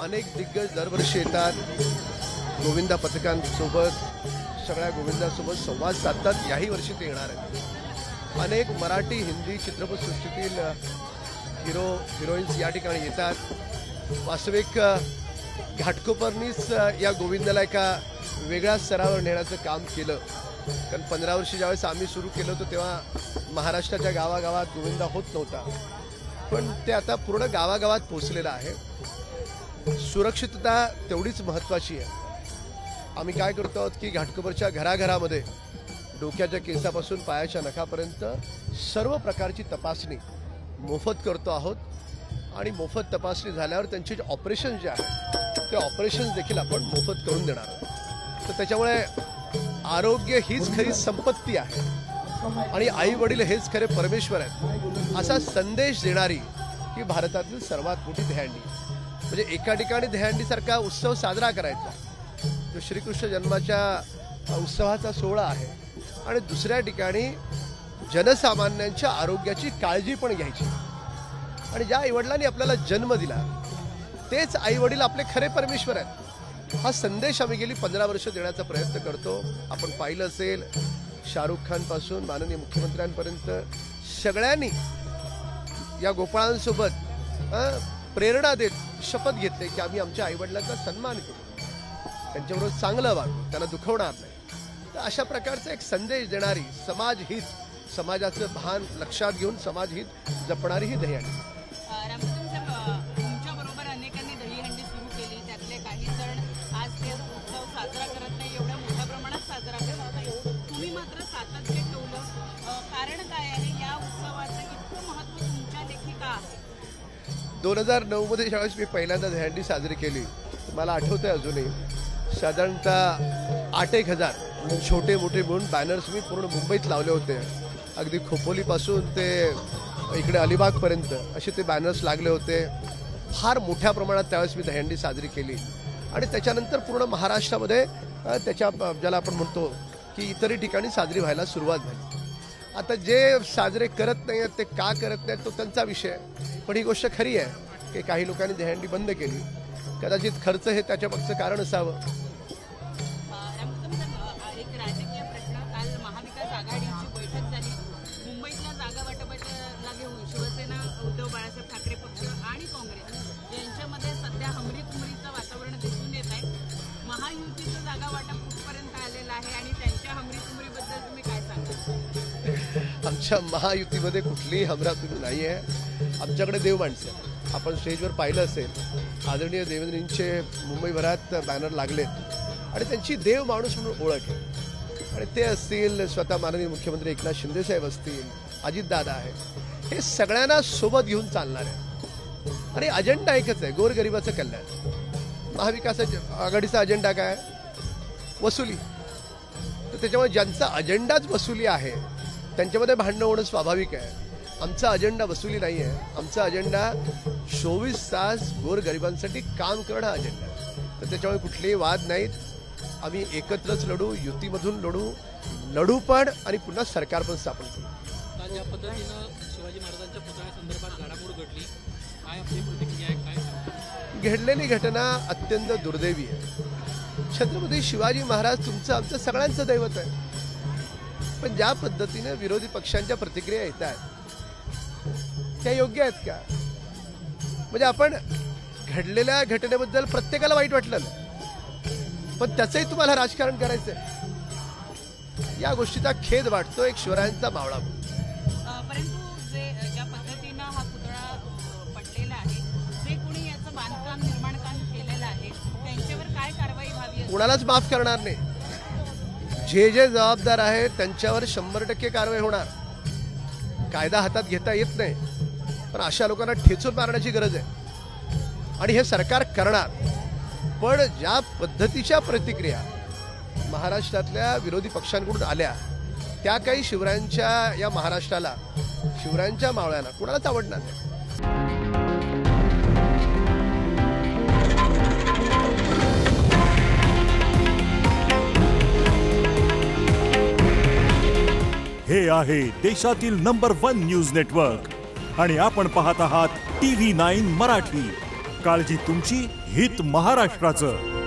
अनेक दिग्गज दरवर्षी येतात, गोविंदा पथकांसोबत सगळ्या गोविंदासोबत संवाद साधतात. याही वर्षी ते येणार आहेत. अनेक मराठी हिंदी चित्रपटसृष्टीतील हिरोईन्स या ठिकाणी येतात. वास्तविक घाटकोपरनीच या गोविंदाला एका वेगळ्या स्तरावर नेण्याचं काम केलं. कारण 15 वर्षी ज्यावेळेस आम्ही सुरू केलं होतं तेव्हा महाराष्ट्राच्या गावागावात गोविंदा होत नव्हता, पण ते आता पूर्ण गावागावात पोहोचलेलं आहे. सुरक्षितता तेवढीच महत्त्वाची आहे. आम्ही काय करतो आहोत की घाटकोपरच्या घराघरामध्ये डोक्याच्या केसापासून पायाच्या नखापर्यंत सर्व प्रकारची तपासणी मोफत करतो आहोत. आणि मोफत तपासणी झाल्यावर त्यांचे जे ऑपरेशन जे आहेत ते ऑपरेशन्स देखील आपण मोफत करून देणार आहोत. तर त्याच्यामुळे आरोग्य हीच खरी संपत्ती आहे आणि आई वडील हेच खरे परमेश्वर आहेत असा संदेश देणारी ही भारतातील सर्वात मोठी दहीहंडी. म्हणजे एका ठिकाणी दहीहंडीसारखा उत्सव साजरा करायचा जो श्रीकृष्ण जन्माच्या उत्सवाचा सोहळा आहे, आणि दुसऱ्या ठिकाणी जनसामान्यांच्या आरोग्याची काळजी पण घ्यायची. आणि ज्या आईवडिलांनी आपल्याला जन्म दिला तेच आईवडील आपले खरे परमेश्वर आहेत. हा संदेश आम्ही गेली 15 वर्ष देण्याचा प्रयत्न करतो. आपण पाहिलं असेल शाहरुख खान पासून माननीय मुख्यमंत्र्यांपर्यंत सगळ्यांनी या गोपाळांसोबत प्रेरणा देत शपथ घेतली की आम्ही आमच्या आईवडिलांचा सन्मान करू, त्यांच्याबरोबर चांगलं वागू, त्यांना दुखवणार नाही. तर अशा प्रकारचा एक संदेश देणारी समाजहित, समाजाचं भान लक्षात घेऊन समाजहित जपणारी ही दहीहंडी. तुमच्याबरोबर अनेकांनी दहीहंडी सुरू केली, त्यातले काही जण आज ते उत्सव साजरा करत नाही, एवढ्या मोठ्या प्रमाणात साजरा करत नाही. तुम्ही मात्र सातत्य ठेवलं. कारण काय आहे या उत्सवाचं इतकं महत्त्व तुमच्या देखी का आहे? 2009 मध्ये ज्यावेळेस मी पहिल्यांदा दहीहंडी साजरी केली मला आठवतंय अजूनही, साधारणतः 8-1000 छोटे मोठे म्हणून बॅनर्स मी पूर्ण मुंबईत लावले होते. अगदी खोपोलीपासून ते इकडे अलिबागपर्यंत असे ते बॅनर्स लागले होते. फार मोठ्या प्रमाणात त्यावेळेस मी दहीहंडी साजरी केली. आणि त्याच्यानंतर पूर्ण महाराष्ट्रामध्ये त्याच्या ज्याला आपण म्हणतो की इतरही ठिकाणी साजरी व्हायला सुरुवात झाली. आता जे साजरे करत नाही आहेत ते का करत नाहीत तो त्यांचा विषय, पण ही गोष्ट खरी आहे की काही लोकांनी दहीहंडी बंद केली. कदाचित खर्च हे त्याच्या मागचं कारण असावं. एक राजकीय प्रश्न, काल महाविकास आघाडीची बैठक झाली. मुंबईतल्या जागा वाटपाला घेऊन शिवसेना, उद्धव बाळासाहेब ठाकरे पक्ष आणि काँग्रेस यांच्यामध्ये सध्या हमरीतुमरीचं वातावरण दिसून येत आहे. महायुतीचं जागा वाटप कुठपर्यंत आलेलं आहे आणि त्यांच्या हमरीतुमरीबद्दल तुम्ही काय सांगाल? आमच्या महायुतीमध्ये कुठलीही हमरातुरी नाही आहे. आमच्याकडे देव माणसं. आपण स्टेजवर पाहिलं असेल आदरणीय देवेंद्रजींचे मुंबईभरात बॅनर लागलेत आणि त्यांची देव माणूस म्हणून ओळख आहे. आणि ते असतील स्वतः माननीय मुख्यमंत्री एकनाथ शिंदे साहेब असतील, अजितदादा आहे, हे सगळ्यांना सोबत घेऊन चालणार आहे. आणि अजेंडा एकच आहे, गोरगरिबाचं कल्याण. महाविकास आघाडीचा अजेंडा काय? वसुली. तर त्याच्यामुळे ज्यांचा अजेंडाच वसुली आहे त्यांच्यामध्ये भांडणं होणं स्वाभाविक आहे. आमचा अजेंडा वसुली नाही आहे. आमचा अजेंडा 24 तास गोरगरिबांसाठी काम करणं अजेंडा आहे. तर त्याच्यामुळे कुठलेही वाद नाहीत. आम्ही एकत्रच लढू, युतीमधून लढू पण आणि पुन्हा सरकार पण स्थापन करू. ज्या पद्धतीनं शिवाजी महाराजांच्या पुतळ्यासंदर्भात घडामोड घडली, काय आपली प्रतिक्रिया आहे? काय घडलेली घटना अत्यंत दुर्दैवी आहे. छत्रपती शिवाजी महाराज तुमचं आमचं सगळ्यांचं दैवत आहे. पण ज्या पद्धतीने विरोधी पक्षांच्या प्रतिक्रिया येत आहेत त्या योग्य आहेत का? म्हणजे आपण घडलेल्या घटनेबद्दल प्रत्येकाला वाईट वाटलं ना, पण त्याचंही तुम्हाला राजकारण करायचंय. या गोष्टीचा खेद वाटतो एक शिवरायांचा मावळा. परंतु ज्या पद्धतीनं हा पुतळा पडलेला आहे, जे कोणी याचं बांधकाम निर्माणकाम केलेलं आहे त्यांच्यावर काय कारवाई व्हावी? कोणालाच माफ करणार नाही. जे जबाबदार आहेत त्यांच्यावर 100% कारवाई होणार. कायदा हातात घेता येत नाही, पण अशा लोकांना ठेचून मारण्याची गरज आहे आणि हे सरकार करणार. पण ज्या पद्धतीच्या प्रतिक्रिया महाराष्ट्रातल्या विरोधी पक्षांकडून आल्या त्या काही शिवरायांच्या या महाराष्ट्राला, शिवरायांच्या मावळ्यांना कोणालाच आवडणार नाही. हे आहे देशातील नंबर 1 न्यूज नेटवर्क आणि आपण पाहत आहात TV9 मराठी. काळजी तुमची, हित महाराष्ट्राचं.